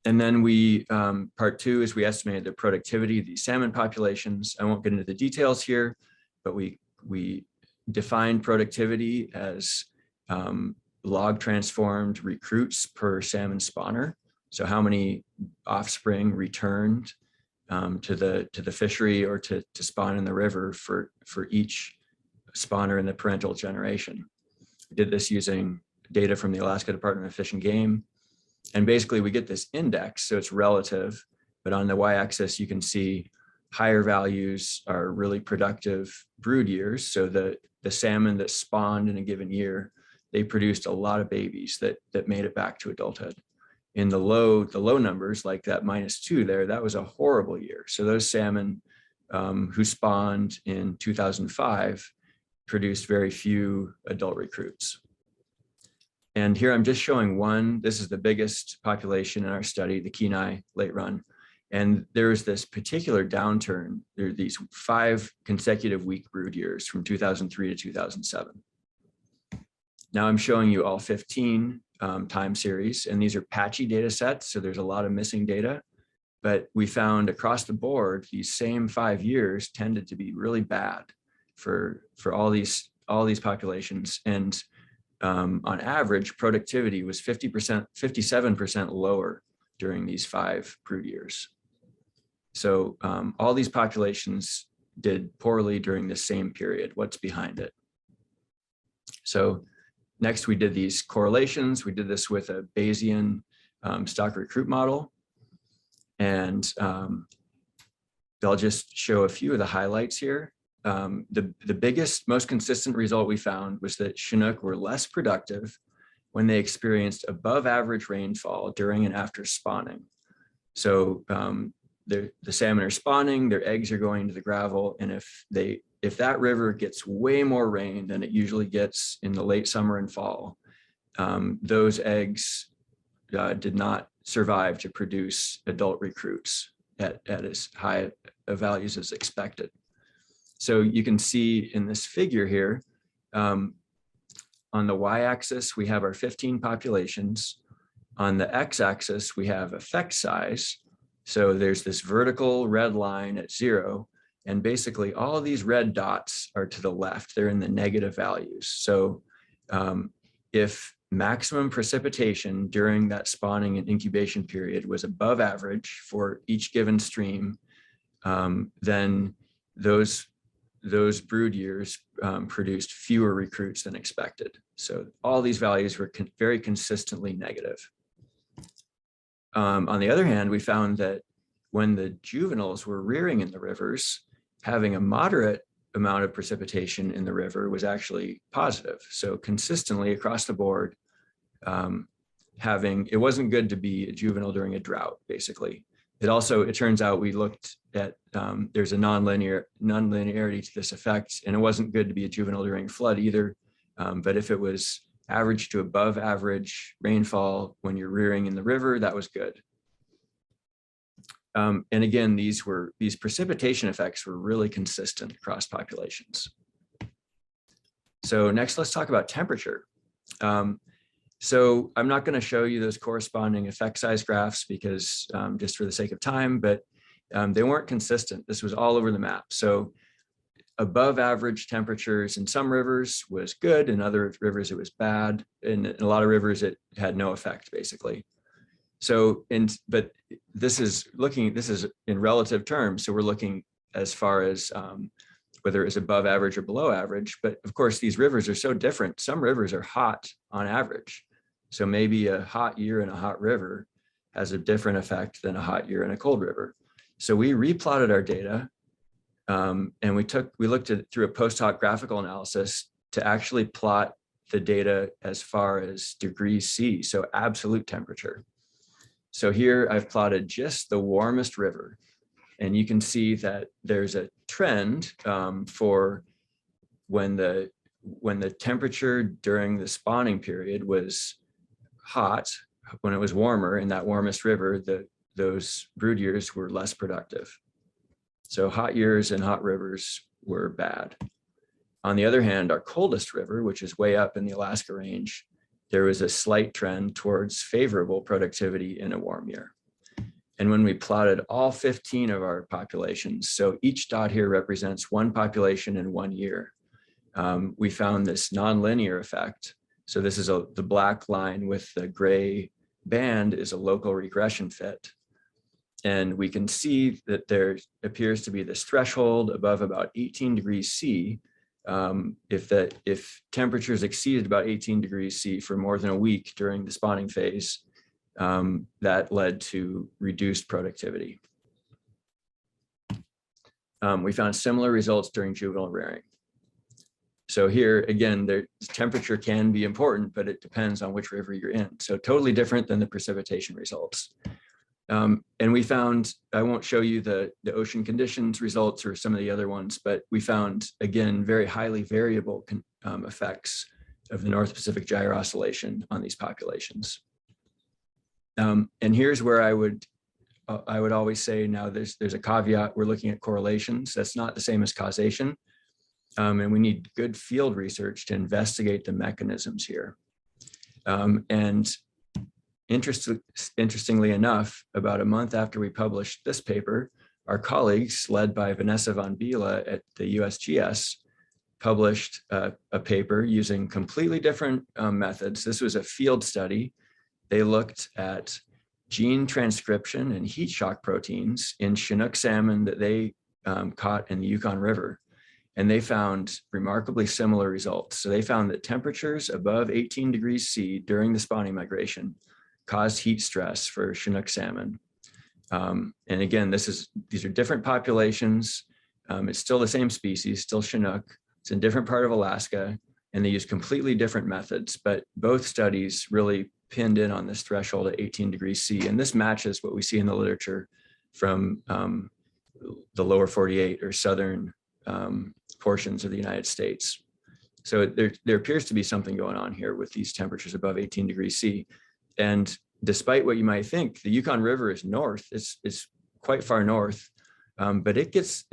then we, part two is we estimated the productivity of these salmon populations. I won't get into the details here, but we defined productivity as log transformed recruits per salmon spawner. So how many offspring returned to the fishery or to spawn in the river for each spawner in the parental generation. We did this using data from the Alaska Department of Fish and Game. And basically we get this index, so it's relative, but on the y-axis you can see higher values are really productive brood years. So the salmon that spawned in a given year, they produced a lot of babies that made it back to adulthood. In the low numbers, like that -2 there, that was a horrible year. So those salmon who spawned in 2005 produced very few adult recruits. And here I'm just showing one. This is the biggest population in our study, the Kenai late run. And there's this particular downturn. There are these 5 consecutive weak brood years from 2003 to 2007. Now I'm showing you all 15 time series, and these are patchy data sets, so there's a lot of missing data. But we found across the board, these same 5 years tended to be really bad for all these populations. And on average, productivity was 50%, 57% lower during these 5 brood years. So all these populations did poorly during the same period. What's behind it? So next, we did these correlations. We did this with a Bayesian stock recruit model. And I'll just show a few of the highlights here. The biggest, most consistent result we found was that Chinook were less productive when they experienced above average rainfall during and after spawning. So the salmon are spawning, their eggs are going to the gravel, and if that river gets way more rain than it usually gets in the late summer and fall, those eggs did not survive to produce adult recruits at as high values as expected. So you can see in this figure here, on the y-axis, we have our 15 populations. On the x-axis, we have effect size. So there's this vertical red line at 0. And basically all of these red dots are to the left. They're in the negative values. So if maximum precipitation during that spawning and incubation period was above average for each given stream, then those brood years produced fewer recruits than expected. So all these values were very consistently negative. On the other hand, we found that when the juveniles were rearing in the rivers, having a moderate amount of precipitation in the river was actually positive. So consistently across the board, it wasn't good to be a juvenile during a drought, basically. It turns out we looked at, there's a nonlinearity to this effect, and it wasn't good to be a juvenile during flood either. But if it was average to above average rainfall when you're rearing in the river, that was good. And again, these precipitation effects were really consistent across populations. So next, let's talk about temperature. So I'm not going to show you those corresponding effect size graphs because just for the sake of time, but they weren't consistent. This was all over the map. So above average temperatures in some rivers was good, in other rivers it was bad, and in a lot of rivers it had no effect basically. So, but this is in relative terms. So we're looking as far as whether it's above average or below average. But of course, these rivers are so different. Some rivers are hot on average. So maybe a hot year in a hot river has a different effect than a hot year in a cold river. So we replotted our data, and we looked at through a post hoc graphical analysis to actually plot the data as far as degrees C, so absolute temperature. So here I've plotted just the warmest river, and you can see that there's a trend for when the temperature during the spawning period was hot, when it was warmer in that warmest river, those brood years were less productive. So hot years and hot rivers were bad. On the other hand, our coldest river, which is way up in the Alaska range, there was a slight trend towards favorable productivity in a warm year. And when we plotted all 15 of our populations, so each dot here represents one population in 1 year, we found this nonlinear effect. So this is the black line with the gray band is a local regression fit. And we can see that there appears to be this threshold above about 18 degrees C. If temperatures exceeded about 18 degrees C for more than a week during the spawning phase, that led to reduced productivity. We found similar results during juvenile rearing. So here, again, the temperature can be important, but it depends on which river you're in. So totally different than the precipitation results. And we found, I won't show you the ocean conditions results or some of the other ones, but we found, again, very highly variable effects of the North Pacific gyre oscillation on these populations. And here's where I would always say, now there's a caveat. We're looking at correlations. That's not the same as causation. And we need good field research to investigate the mechanisms here. And interestingly enough, about a month after we published this paper, our colleagues led by Vanessa von Biela at the USGS published a paper using completely different methods. This was a field study. They looked at gene transcription and heat shock proteins in Chinook salmon that they caught in the Yukon River. And they found remarkably similar results. So they found that temperatures above 18 degrees C during the spawning migration caused heat stress for Chinook salmon. And again, these are different populations. It's still the same species, still Chinook. It's in a different part of Alaska, and they use completely different methods, but both studies really pinned in on this threshold at 18 degrees C. And this matches what we see in the literature from the lower 48 or southern portions of the United States. So there appears to be something going on here with these temperatures above 18 degrees C. And despite what you might think, the Yukon River is north, it's quite far north, but it gets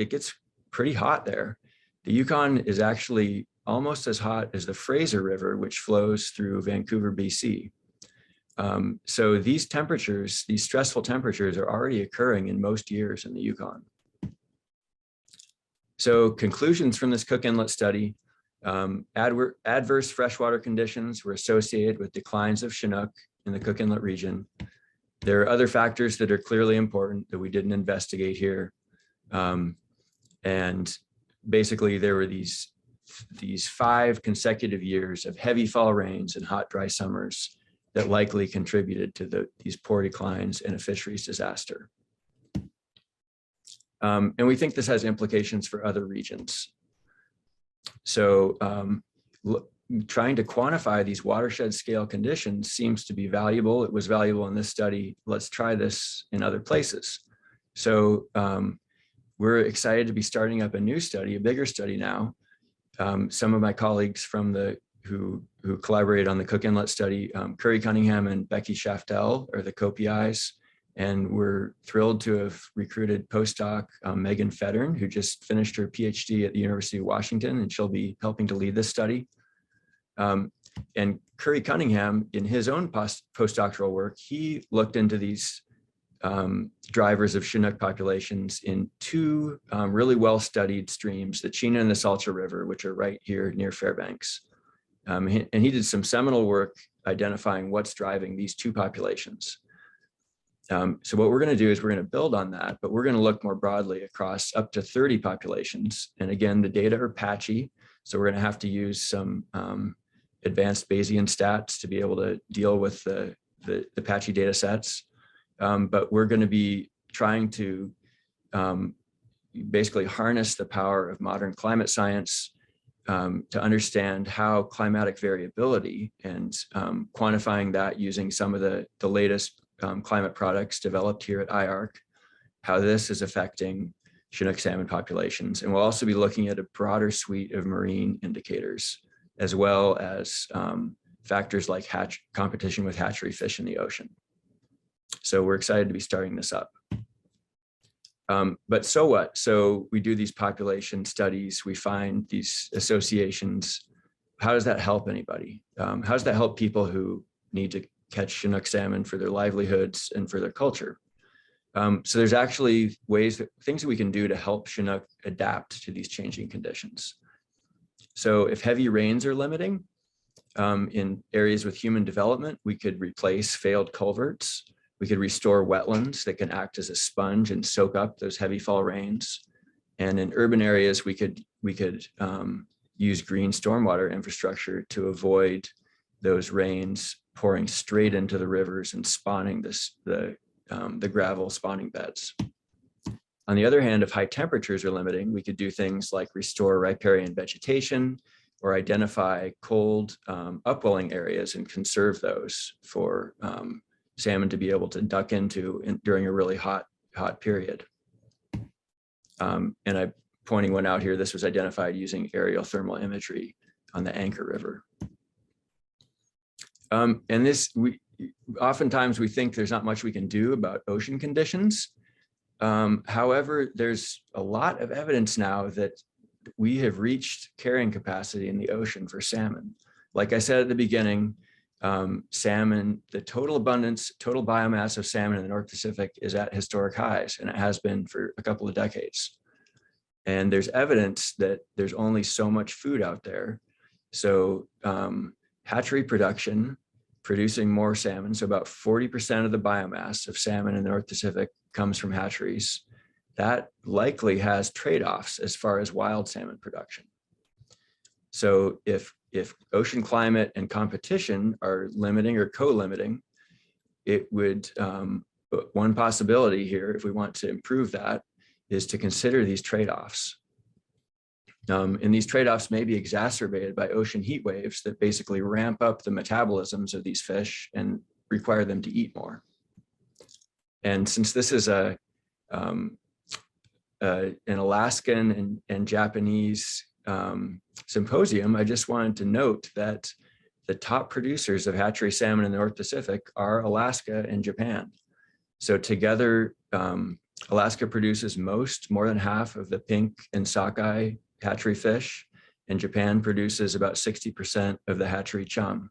pretty hot there. The Yukon is actually almost as hot as the Fraser River, which flows through Vancouver, BC. So these temperatures, these stressful temperatures are already occurring in most years in the Yukon. So conclusions from this Cook Inlet study, adverse freshwater conditions were associated with declines of Chinook in the Cook Inlet region. There are other factors that are clearly important that we didn't investigate here. And basically there were these 5 consecutive years of heavy fall rains and hot, dry summers that likely contributed to these poor declines in a fisheries disaster. And we think this has implications for other regions. So trying to quantify these watershed scale conditions seems to be valuable. It was valuable in this study. Let's try this in other places. So we're excited to be starting up a new study, a bigger study now. Some of my colleagues from who collaborated on the Cook Inlet study, Curry Cunningham and Becky Shaftel are the co-PIs. And we're thrilled to have recruited postdoc Megan Feddern, who just finished her PhD at the University of Washington, and she'll be helping to lead this study. And Curry Cunningham, in his own postdoctoral work, he looked into these drivers of Chinook populations in two really well-studied streams, the Chena and the Salcha River, which are right here near Fairbanks. And he did some seminal work identifying what's driving these two populations. So what we're going to do is we're going to build on that, but we're going to look more broadly across up to 30 populations. And again, the data are patchy, so we're going to have to use some advanced Bayesian stats to be able to deal with the patchy data sets. But we're going to be trying to basically harness the power of modern climate science to understand how climatic variability and quantifying that using some of the latest climate products developed here at IARC, how this is affecting Chinook salmon populations. And we'll also be looking at a broader suite of marine indicators, as well as factors like competition with hatchery fish in the ocean. So we're excited to be starting this up. But so what? So we do these population studies, we find these associations. How does that help anybody? How does that help people who need to catch Chinook salmon for their livelihoods and for their culture? So there's actually things that we can do to help Chinook adapt to these changing conditions. So if heavy rains are limiting in areas with human development, we could replace failed culverts. We could restore wetlands that can act as a sponge and soak up those heavy fall rains. And in urban areas, we could use green stormwater infrastructure to avoid those rains pouring straight into the rivers and spawning the gravel spawning beds. On the other hand, if high temperatures are limiting, we could do things like restore riparian vegetation or identify cold upwelling areas and conserve those for salmon to be able to duck into during a really hot period. And I'm pointing one out here. This was identified using aerial thermal imagery on the Anchor River. And oftentimes we think there's not much we can do about ocean conditions. However, there's a lot of evidence now that we have reached carrying capacity in the ocean for salmon. Like I said at the beginning, salmon, the total abundance, total biomass of salmon in the North Pacific is at historic highs, and it has been for a couple of decades. And there's evidence that there's only so much food out there. So hatchery production, producing more salmon, so about 40% of the biomass of salmon in the North Pacific comes from hatcheries. That likely has trade-offs as far as wild salmon production. So if ocean climate and competition are limiting or co-limiting, it would, one possibility here, if we want to improve that, is to consider these trade-offs. And these trade-offs may be exacerbated by ocean heat waves that basically ramp up the metabolisms of these fish and require them to eat more. And since this is an Alaskan and Japanese symposium, I just wanted to note that the top producers of hatchery salmon in the North Pacific are Alaska and Japan. So together, Alaska produces more than half of the pink and sockeye hatchery fish, and Japan produces about 60% of the hatchery chum.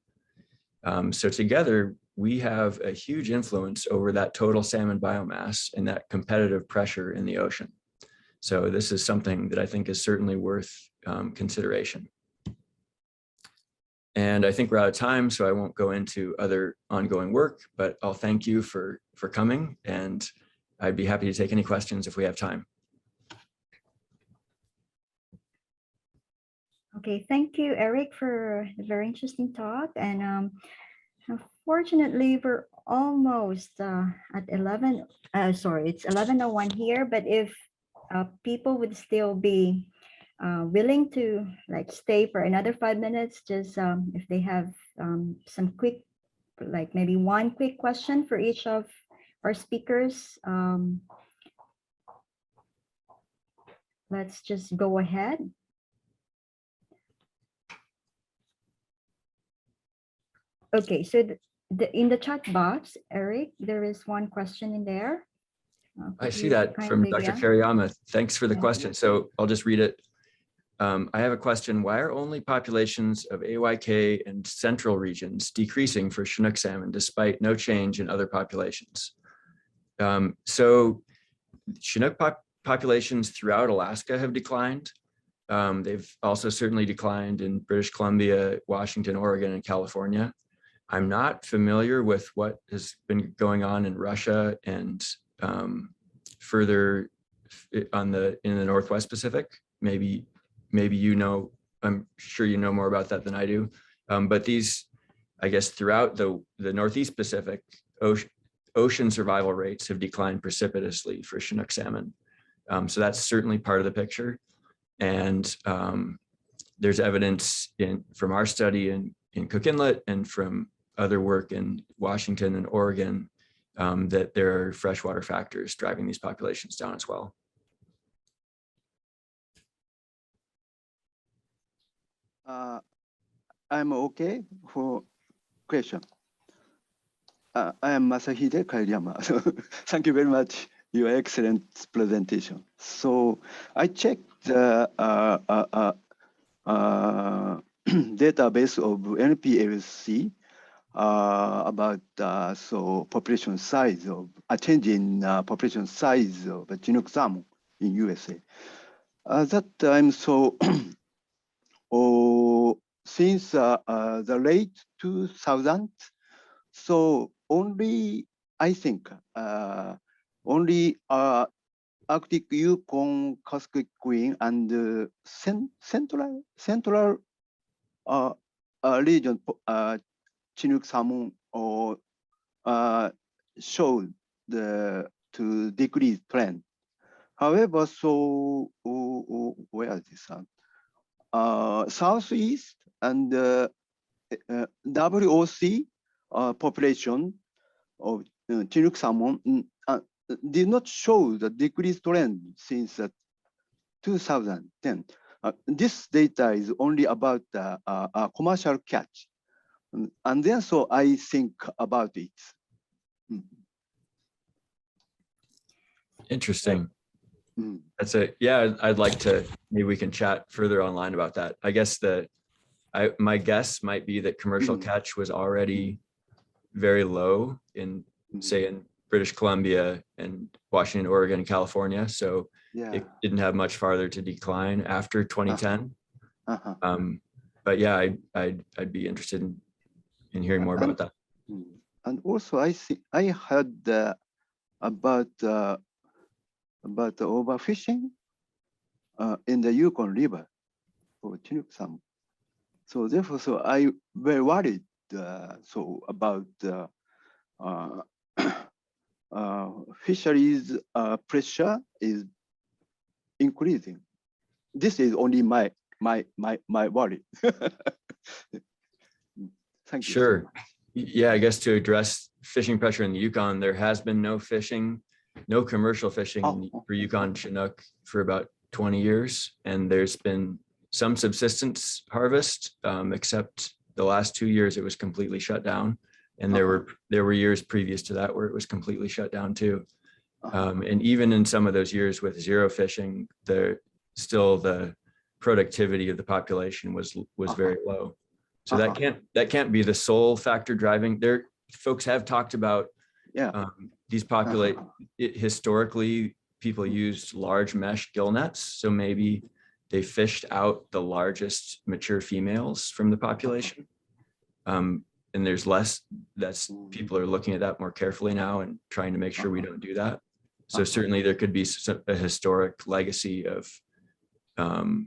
So together, we have a huge influence over that total salmon biomass and that competitive pressure in the ocean. So this is something that I think is certainly worth consideration. And I think we're out of time, so I won't go into other ongoing work, but I'll thank you for coming, and I'd be happy to take any questions if we have time. Okay, thank you, Eric, for the very interesting talk. And unfortunately, we're almost at 11. Sorry, it's 11:01 here. But if people would still be willing to stay for another 5 minutes, just if they have some quick, maybe one quick question for each of our speakers, let's just go ahead. Okay, so in the chat box, Eric, there is one question in there. I see that from Dr. Kariyama. Thanks for the question. So I'll just read it. I have a question. Why are only populations of AYK and central regions decreasing for Chinook salmon despite no change in other populations? So Chinook populations throughout Alaska have declined. They've also certainly declined in British Columbia, Washington, Oregon, and California. I'm not familiar with what has been going on in Russia and further in the Northwest Pacific. Maybe you know, I'm sure you know more about that than I do. But these, I guess, throughout the Northeast Pacific, ocean survival rates have declined precipitously for Chinook salmon. So that's certainly part of the picture. And there's evidence from our study in Cook Inlet and from other work in Washington and Oregon that there are freshwater factors driving these populations down as well. I'm okay for question. I am Masahide Kairiyama. Thank you very much. Your excellent presentation. So I checked the database of NPLC about population size of change in population size of Chinook salmon in USA. That time, so since the late 2000s, so only I think only Arctic Yukon, Cosmic Queen, and central region Chinook salmon or showed to decrease trend. However, so where is this one? Southeast and WOC population of Chinook salmon did not show the decreased trend since 2010. This data is only about commercial catch. And then so I think about it. Interesting. That's yeah, I'd like to, maybe we can chat further online about that. I guess my guess might be that commercial catch was already very low in, say, in British Columbia and Washington, Oregon, and California. So it didn't have much farther to decline after 2010. But yeah, I'd be interested in hearing more about that. And also, I think I heard about overfishing in the Yukon River for Chinook salmon. So therefore, so I very worried so about fisheries pressure is increasing. This is only my worry. Thank you. Sure. Yeah, I guess to address fishing pressure in the Yukon, there has been no commercial fishing for Yukon Chinook for about 20 years. And there's been some subsistence harvest, except the last 2 years it was completely shut down. And there were years previous to that where it was completely shut down too. And even in some of those years with zero fishing, still the productivity of the population was very low. So that can't be the sole factor driving. Folks have talked about these historically people used large mesh gill nets. So maybe they fished out the largest mature females from the population. And there's less, people are looking at that more carefully now and trying to make sure we don't do that. So certainly there could be a historic legacy of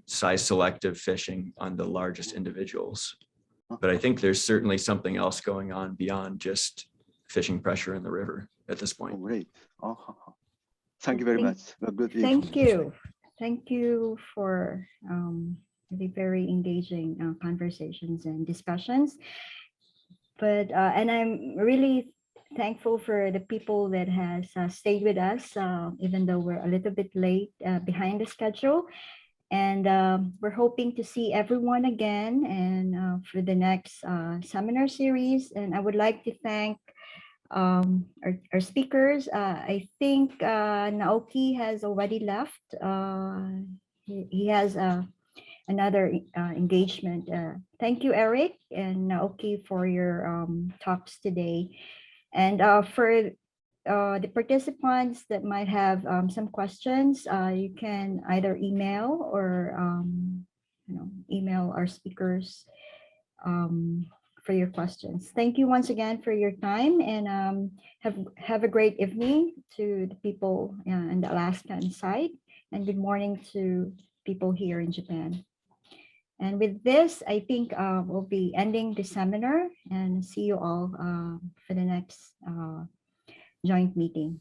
size selective fishing on the largest individuals. But I think there's certainly something else going on beyond just fishing pressure in the river at this point. Great. Thank you very much. Thank you. Thank you for the very engaging conversations and discussions. But and I'm really thankful for the people that has stayed with us, even though we're a little bit late behind the schedule. And we're hoping to see everyone again and for the next seminar series. And I would like to thank our speakers. I think Naoki has already left. He has another engagement. Thank you, Eric and Naoki, for your talks today. And for the participants that might have some questions, you can either email or email our speakers for your questions. Thank you once again for your time, and have a great evening to the people in the Alaskan side, and good morning to people here in Japan. And with this, I think we'll be ending the seminar, and see you all for the next joint meeting.